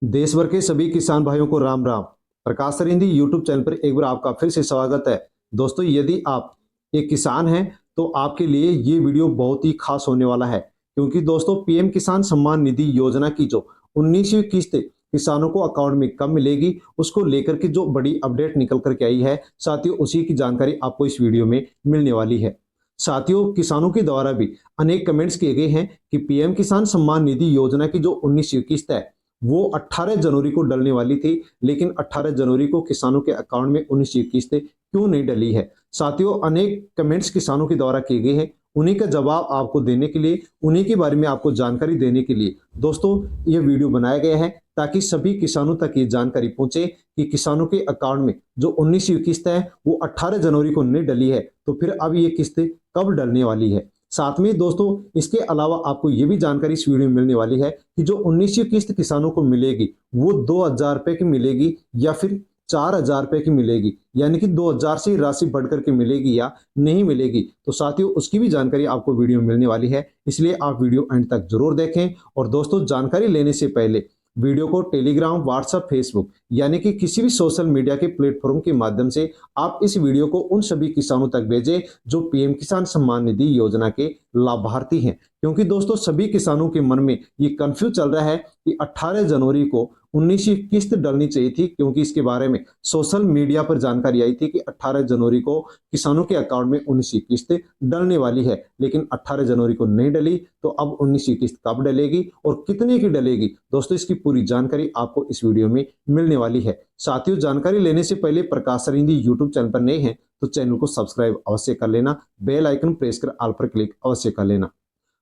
देश भर के सभी किसान भाइयों को राम राम। प्रकाश सर हिंदी यूट्यूब चैनल पर एक बार आपका फिर से स्वागत है। दोस्तों, यदि आप एक किसान हैं तो आपके लिए ये वीडियो बहुत ही खास होने वाला है, क्योंकि दोस्तों पीएम किसान सम्मान निधि योजना की जो 19वीं किस्त किसानों को अकाउंट में कब मिलेगी, उसको लेकर के जो बड़ी अपडेट निकल करके आई है, साथियों उसी की जानकारी आपको इस वीडियो में मिलने वाली है। साथियों, किसानों के द्वारा भी अनेक कमेंट्स किए गए हैं कि पीएम किसान सम्मान निधि योजना की जो 19वीं किस्त है वो 18 जनवरी को डलने वाली थी, लेकिन 18 जनवरी को किसानों के अकाउंट में 19वीं किस्त क्यों नहीं डली है। साथियों, अनेक कमेंट्स किसानों के द्वारा किए गए हैं, उन्हीं का जवाब आपको देने के लिए, उन्हीं के बारे में आपको जानकारी देने के लिए दोस्तों ये वीडियो बनाया गया है, ताकि सभी किसानों तक ये जानकारी पहुंचे कि किसानों के अकाउंट में जो 19वीं किस्त है वो 18 जनवरी को नहीं डली है, तो फिर अब ये किस्त कब डलने वाली है। साथ में दोस्तों इसके अलावा आपको ये भी जानकारी इस वीडियो में मिलने वाली है कि जो 19वीं किस्त किसानों को मिलेगी वो 2,000 रुपए की मिलेगी या फिर 4,000 रुपए की मिलेगी, यानी कि 2,000 से राशि बढ़ करके मिलेगी या नहीं मिलेगी। तो साथियों उसकी भी जानकारी आपको वीडियो में मिलने वाली है, इसलिए आप वीडियो एंड तक जरूर देखें। और दोस्तों, जानकारी लेने से पहले वीडियो को टेलीग्राम, व्हाट्सएप, फेसबुक यानी कि किसी भी सोशल मीडिया के प्लेटफॉर्म के माध्यम से आप इस वीडियो को उन सभी किसानों तक भेजें जो पीएम किसान सम्मान निधि योजना के लाभार्थी हैं, क्योंकि दोस्तों सभी किसानों के मन में ये कंफ्यूज चल रहा है कि 18 जनवरी को 19वीं किस्त डलनी चाहिए थी, क्योंकि इसके बारे में सोशल मीडिया पर जानकारी आई थी कि 18 जनवरी को किसानों के अकाउंट में 19वीं किस्त डलने वाली है, लेकिन 18 जनवरी को नहीं डली। तो अब 19वीं किस्त कब डलेगी और कितने की डलेगी, दोस्तों इसकी पूरी जानकारी आपको इस वीडियो में मिलने वाली है। साथियों, जानकारी लेने से पहले प्रकाश सर हिंदी यूट्यूब चैनल पर नए हैं तो चैनल को सब्सक्राइब अवश्य कर लेना, बेल आइकन प्रेस कर ऑल पर क्लिक अवश्य कर लेना।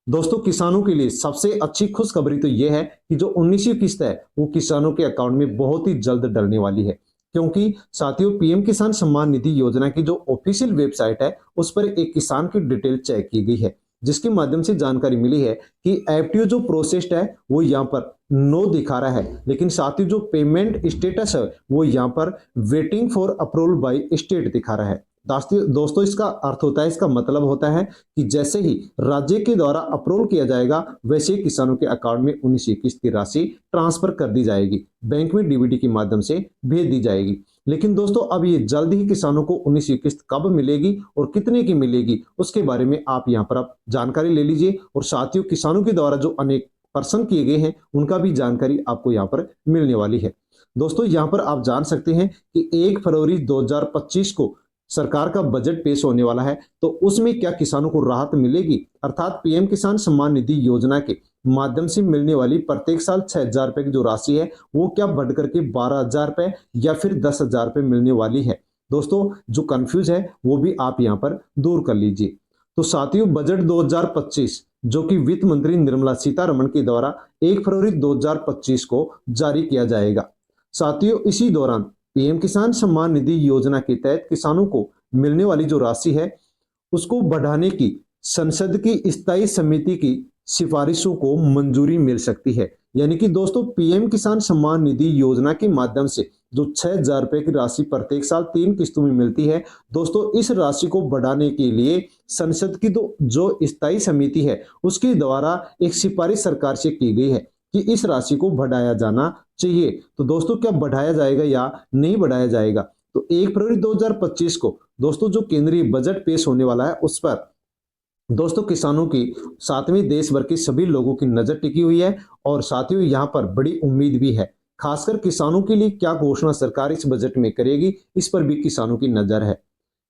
दोस्तों, किसानों के लिए सबसे अच्छी खुशखबरी तो यह है कि जो 19वीं किस्त है वो किसानों के अकाउंट में बहुत ही जल्द डलने वाली है, क्योंकि साथियों पीएम किसान सम्मान निधि योजना की जो ऑफिशियल वेबसाइट है उस पर एक किसान की डिटेल चेक की गई है, जिसके माध्यम से जानकारी मिली है कि एफटीओ जो प्रोसेस्ड है वो यहाँ पर नो दिखा रहा है, लेकिन साथियों जो पेमेंट स्टेटस है वो यहाँ पर waiting for approval by state दिखा रहा है। दोस्तों इसका अर्थ होता है, इसका मतलब होता है कि जैसे ही राज्य के द्वारा अप्रूवल किया जाएगा वैसे ही किसानों के अकाउंट में 19वीं किस्त की राशि ट्रांसफर कर दी जाएगी, बैंक में डीबीटी के माध्यम से भेज दी जाएगी। लेकिन दोस्तों अब ये जल्द ही किसानों को 19वीं किस्त कब मिलेगी और कितने की मिलेगी उसके बारे में आप यहाँ पर आप जानकारी ले लीजिए। और साथियों, किसानों के द्वारा जो अनेक प्रश्न किए गए हैं उनका भी जानकारी आपको यहाँ पर मिलने वाली है। दोस्तों, यहाँ पर आप जान सकते हैं कि 1 फरवरी 2025 को सरकार का बजट पेश होने वाला है, तो उसमें क्या किसानों को राहत मिलेगी, अर्थात पीएम किसान सम्मान निधि योजना के माध्यम से मिलने वाली प्रत्येक साल 6,000 रुपए की जो राशि है वो क्या बढ़ करके 12,000 रुपए या फिर 10,000 रुपए मिलने वाली है। दोस्तों जो कंफ्यूज है वो भी आप यहाँ पर दूर कर लीजिए। तो साथियों, बजट 2025 जो कि वित्त मंत्री निर्मला सीतारमण के द्वारा 1 फरवरी 2025 को जारी किया जाएगा। साथियों, इसी दौरान पीएम किसान सम्मान निधि योजना के तहत किसानों को मिलने वाली जो राशि है उसको बढ़ाने की संसद की स्थायी समिति की सिफारिशों को मंजूरी मिल सकती है। यानी कि दोस्तों पीएम किसान सम्मान निधि योजना के माध्यम से जो 6,000 रुपए की राशि प्रत्येक साल 3 किस्तों में मिलती है, दोस्तों इस राशि को बढ़ाने के लिए संसद की जो स्थायी समिति है उसके द्वारा एक सिफारिश सरकार से की गई है कि इस राशि को बढ़ाया जाना चाहिए। तो दोस्तों क्या बढ़ाया जाएगा या नहीं बढ़ाया जाएगा, तो 1 फरवरी 2025 को दोस्तों जो केंद्रीय बजट पेश होने वाला है उस पर दोस्तों किसानों की साथ में देश भर के सभी लोगों की नजर टिकी हुई है। और साथियों यहाँ पर बड़ी उम्मीद भी है, खासकर किसानों के लिए क्या घोषणा सरकार इस बजट में करेगी इस पर भी किसानों की नजर है।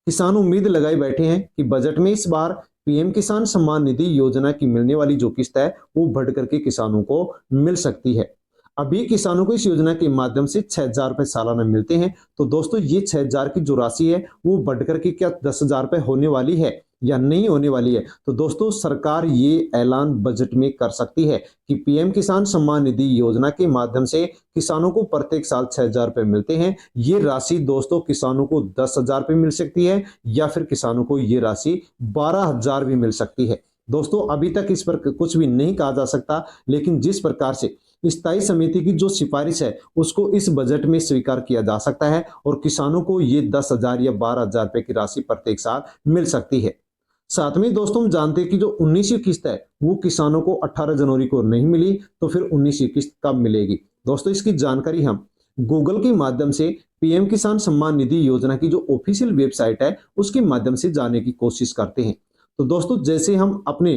किसान उम्मीद लगाए बैठे हैं कि बजट में इस बार पीएम किसान सम्मान निधि योजना की मिलने वाली जो किस्त है वो बढ़ करके किसानों को मिल सकती है। अभी किसानों को इस योजना के माध्यम से 6,000 रुपए सालाना मिलते हैं, तो दोस्तों ये 6,000 की जो राशि है वो बढ़ करके क्या 10,000 रुपए होने वाली है या नहीं होने वाली है। तो दोस्तों सरकार ये ऐलान बजट में कर सकती है कि पीएम किसान सम्मान निधि योजना के माध्यम से किसानों को प्रत्येक साल 6,000 रुपए मिलते हैं। ये राशि दोस्तों किसानों को 10,000 रुपए मिल सकती है या फिर किसानों को ये राशि 12,000 भी मिल सकती है। दोस्तों अभी तक इस पर कुछ भी नहीं कहा जा सकता, लेकिन जिस प्रकार से स्थायी समिति की जो सिफारिश है उसको इस बजट में स्वीकार किया जा सकता है और किसानों को ये 10,000 या 12,000 रुपए की राशि प्रत्येक साल मिल सकती है। साथ में दोस्तों हम जानते हैं कि जो 19वीं किस्त है वो किसानों को 18 जनवरी को नहीं मिली, तो फिर 19वीं किस्त कब मिलेगी। दोस्तों इसकी जानकारी हम गूगल के माध्यम से पीएम किसान सम्मान निधि योजना की जो ऑफिशियल वेबसाइट है उसके माध्यम से जानने की कोशिश करते हैं। तो दोस्तों जैसे हम अपने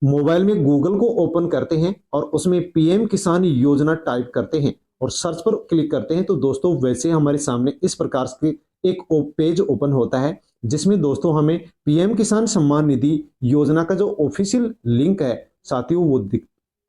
मोबाइल में गूगल को ओपन करते हैं और उसमें पीएम किसान योजना टाइप करते हैं और सर्च पर क्लिक करते हैं, तो दोस्तों वैसे हमारे सामने इस प्रकार से एक पेज ओपन होता है जिसमें दोस्तों हमें पीएम किसान सम्मान निधि योजना का जो ऑफिशियल लिंक है साथियों वो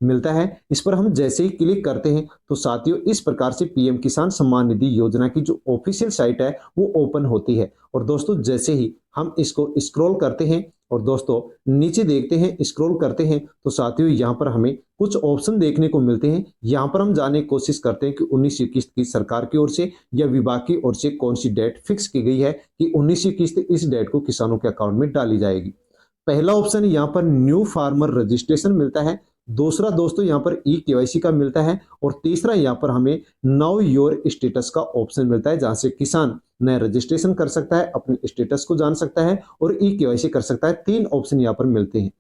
मिलता है। इस पर हम जैसे ही क्लिक करते हैं तो साथियों इस प्रकार से पीएम किसान सम्मान निधि योजना की जो ऑफिशियल साइट है वो ओपन होती है। और दोस्तों जैसे ही हम इसको स्क्रॉल करते हैं और दोस्तों नीचे देखते हैं, स्क्रॉल करते हैं, तो साथियों यहाँ पर हमें कुछ ऑप्शन देखने को मिलते हैं। यहाँ पर हम जानने की कोशिश करते हैं कि 19वीं किस्त की सरकार की ओर से या विभाग की ओर से कौन सी डेट फिक्स की गई है कि 19वीं किस्त इस डेट को किसानों के अकाउंट में डाली जाएगी। पहला ऑप्शन यहाँ पर न्यू फार्मर रजिस्ट्रेशन मिलता है, दूसरा दोस्तों यहाँ पर ई केवाईसी का मिलता है और तीसरा यहाँ पर हमें नाउ योर स्टेटस का ऑप्शन मिलता है जहां से किसान नया रजिस्ट्रेशन कर सकता है, अपने स्टेटस को जान सकता है और ई केवाईसी कर सकता है। 3 ऑप्शन यहाँ पर मिलते हैं।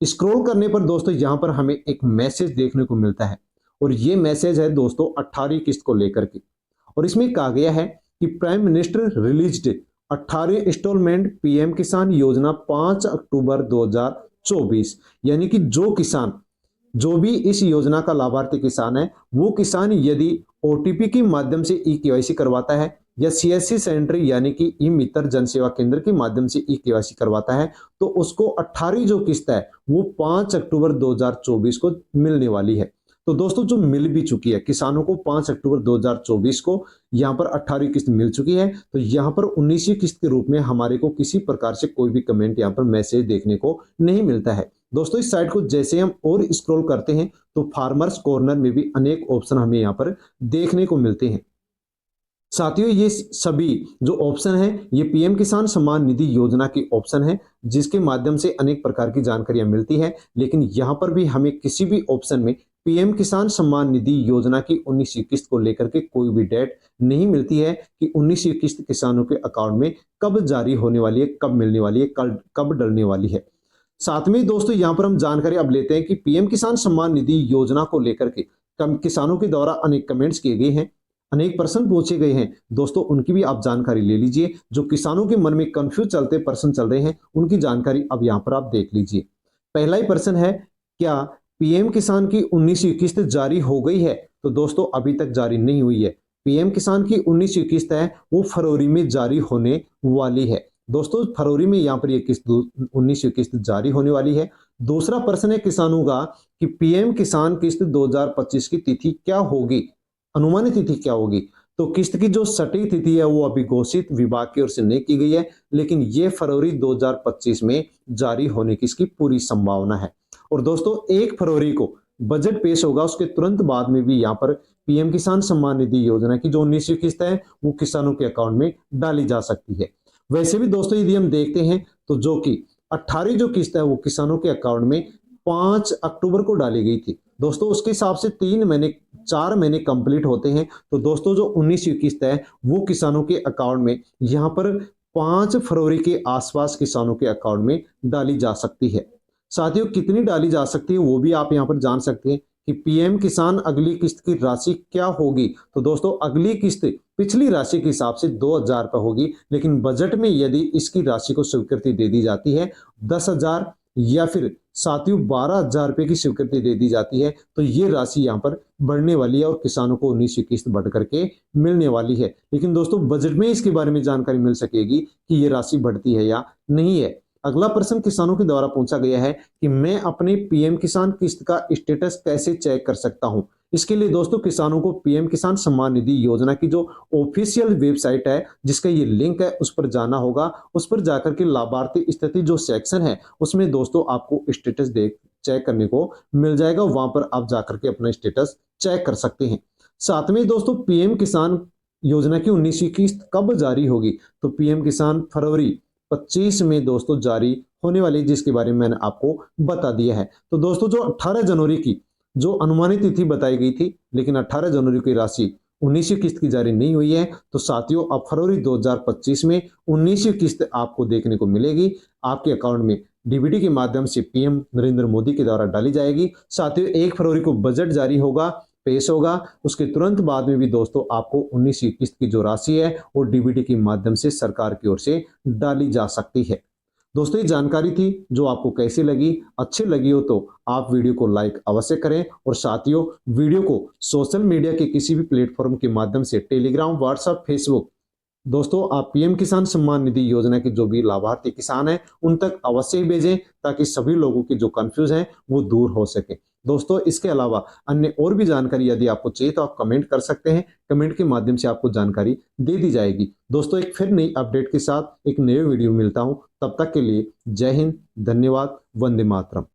स्क्रॉल करने पर दोस्तों यहाँ पर हमें एक मैसेज देखने को मिलता है और ये मैसेज है दोस्तों 18वीं किस्त को लेकर के और इसमें कहा गया है कि प्राइम मिनिस्टर रिलीज्ड 18वीं इंस्टॉलमेंट पीएम किसान योजना 5 अक्टूबर 2024, यानी कि जो भी इस योजना का लाभार्थी किसान है वो किसान यदि ओटीपी के माध्यम से ई केवाईसी करवाता है या सीएससी सेंटर यानी कि ई मित्र जन सेवा केंद्र के माध्यम से ई केवाईसी करवाता है तो उसको 18वीं जो किस्त है वो 5 अक्टूबर 2024 को मिलने वाली है। तो दोस्तों जो मिल भी चुकी है किसानों को 5 अक्टूबर 2024 को यहाँ पर 18वीं किस्त मिल चुकी है। तो यहाँ पर 19वीं किस्त के रूप में हमारे को किसी प्रकार से कोई भी कमेंट यहाँ पर मैसेज देखने को नहीं मिलता है। दोस्तों इस साइट को जैसे हम और स्क्रॉल करते हैं तो फार्मर्स कॉर्नर में भी अनेक ऑप्शन हमें यहाँ पर देखने को मिलते हैं। साथियों ये सभी जो ऑप्शन है ये पीएम किसान सम्मान निधि योजना की ऑप्शन है जिसके माध्यम से अनेक प्रकार की जानकारियां मिलती है, लेकिन यहाँ पर भी हमें किसी भी ऑप्शन में पीएम किसान सम्मान निधि योजना की 19वीं किस्त को लेकर के कोई भी डेट नहीं मिलती है कि 19वीं किस्त किसानों के अकाउंट में कब जारी होने वाली है, कब मिलने वाली है, कब डलने वाली है। साथ में दोस्तों यहाँ पर हम जानकारी अब लेते हैं कि पीएम किसान सम्मान निधि योजना को लेकर के किसानों के द्वारा अनेक कमेंट्स किए गए हैं, अनेक प्रश्न पूछे गए हैं। दोस्तों उनकी भी आप जानकारी ले लीजिए। जो किसानों के मन में कंफ्यूज चलते प्रश्न चल रहे हैं उनकी जानकारी अब यहाँ पर आप देख लीजिए। पहला ही प्रश्न है, क्या पीएम किसान की 19वीं किस्त जारी हो गई है? तो दोस्तों अभी तक जारी नहीं हुई है। पीएम किसान की 19वीं किस्त है वो फरवरी में जारी होने वाली है। दोस्तों फरवरी में यहाँ पर ये किस्त 19वीं किस्त जारी होने वाली है। दूसरा प्रश्न है किसानों का कि पीएम किसान किस्त 2025 की तिथि क्या होगी, अनुमानित तिथि क्या होगी? तो किस्त की जो सटीक तिथि है वो अभी घोषित विभाग की ओर से नहीं की गई है, लेकिन ये फरवरी 2025 में जारी होने की इसकी पूरी संभावना है। और दोस्तों 1 फरवरी को बजट पेश होगा, उसके तुरंत बाद में भी यहाँ पर पीएम किसान सम्मान निधि योजना की जो 19वीं किस्त है वो किसानों के अकाउंट में डाली जा सकती है। वैसे भी दोस्तों यदि हम देखते हैं तो जो कि 18वीं जो किस्त है वो किसानों के अकाउंट में 5 अक्टूबर को डाली गई थी। दोस्तों उसके हिसाब से 4 महीने कंप्लीट होते हैं। तो दोस्तों जो 19वीं किस्त है वो किसानों के अकाउंट में यहाँ पर 5 फरवरी के आसपास किसानों के अकाउंट में डाली जा सकती है। साथियों कितनी डाली जा सकती है वो भी आप यहाँ पर जान सकते हैं कि पीएम किसान अगली किस्त की राशि क्या होगी। तो दोस्तों अगली किस्त पिछली राशि के हिसाब से 2000 रुपये होगी, लेकिन बजट में यदि इसकी राशि को स्वीकृति दे दी जाती है 10,000 या फिर साथियों 12,000 रुपये की स्वीकृति दे दी जाती है तो ये राशि यहाँ पर बढ़ने वाली है और किसानों को 19वीं किस्त बढ़ करके मिलने वाली है। लेकिन दोस्तों बजट में इसके बारे में जानकारी मिल सकेगी कि ये राशि बढ़ती है या नहीं है। अगला प्रश्न किसानों के द्वारा पूछा गया है कि मैं अपने पीएम किसान किस्त का स्टेटस कैसे चेक कर सकता हूं? इसके लिए दोस्तों किसानों को पीएम किसान सम्मान निधि योजना की जो ऑफिशियल वेबसाइट है जिसका ये लिंक है उस पर जाना होगा। उस पर जाकर के लाभार्थी स्थिति जो सेक्शन है उसमें दोस्तों आपको स्टेटस चेक करने को मिल जाएगा। वहां पर आप जाकर के अपना स्टेटस चेक कर सकते हैं। साथ में दोस्तों पीएम किसान योजना की 19वीं किस्त कब जारी होगी? तो पीएम किसान फरवरी 25 में दोस्तों जारी होने वाली, जिसके बारे में मैंने आपको बता दिया है। तो दोस्तों जो 18 जनवरी की जो अनुमानित तिथि बताई गई थी, लेकिन 18 जनवरी की राशि 19वीं किस्त की जारी नहीं हुई है। तो साथियों अब फरवरी 2025 में 19वीं किस्त आपको देखने को मिलेगी। आपके अकाउंट में डीबीटी के माध्यम से पीएम नरेंद्र मोदी के द्वारा डाली जाएगी। साथियों 1 फरवरी को बजट जारी होगा पेश होगा, उसके तुरंत बाद में भी दोस्तों आपको 19वीं किस्त की जो राशि है वो डीबीटी के माध्यम से सरकार की ओर से डाली जा सकती है। दोस्तों ये जानकारी थी जो आपको कैसी लगी, अच्छी लगी हो तो आप वीडियो को लाइक अवश्य करें और साथियों वीडियो को सोशल मीडिया के किसी भी प्लेटफॉर्म के माध्यम से टेलीग्राम, व्हाट्सएप, फेसबुक दोस्तों आप पीएम किसान सम्मान निधि योजना के जो भी लाभार्थी किसान हैं उन तक अवश्य ही भेजें ताकि सभी लोगों की जो कंफ्यूज हैं वो दूर हो सके। दोस्तों इसके अलावा अन्य और भी जानकारी यदि आपको चाहिए तो आप कमेंट कर सकते हैं, कमेंट के माध्यम से आपको जानकारी दे दी जाएगी। दोस्तों एक फिर नई अपडेट के साथ एक नए वीडियो में मिलता हूं, तब तक के लिए जय हिंद, धन्यवाद, वंदे मातरम।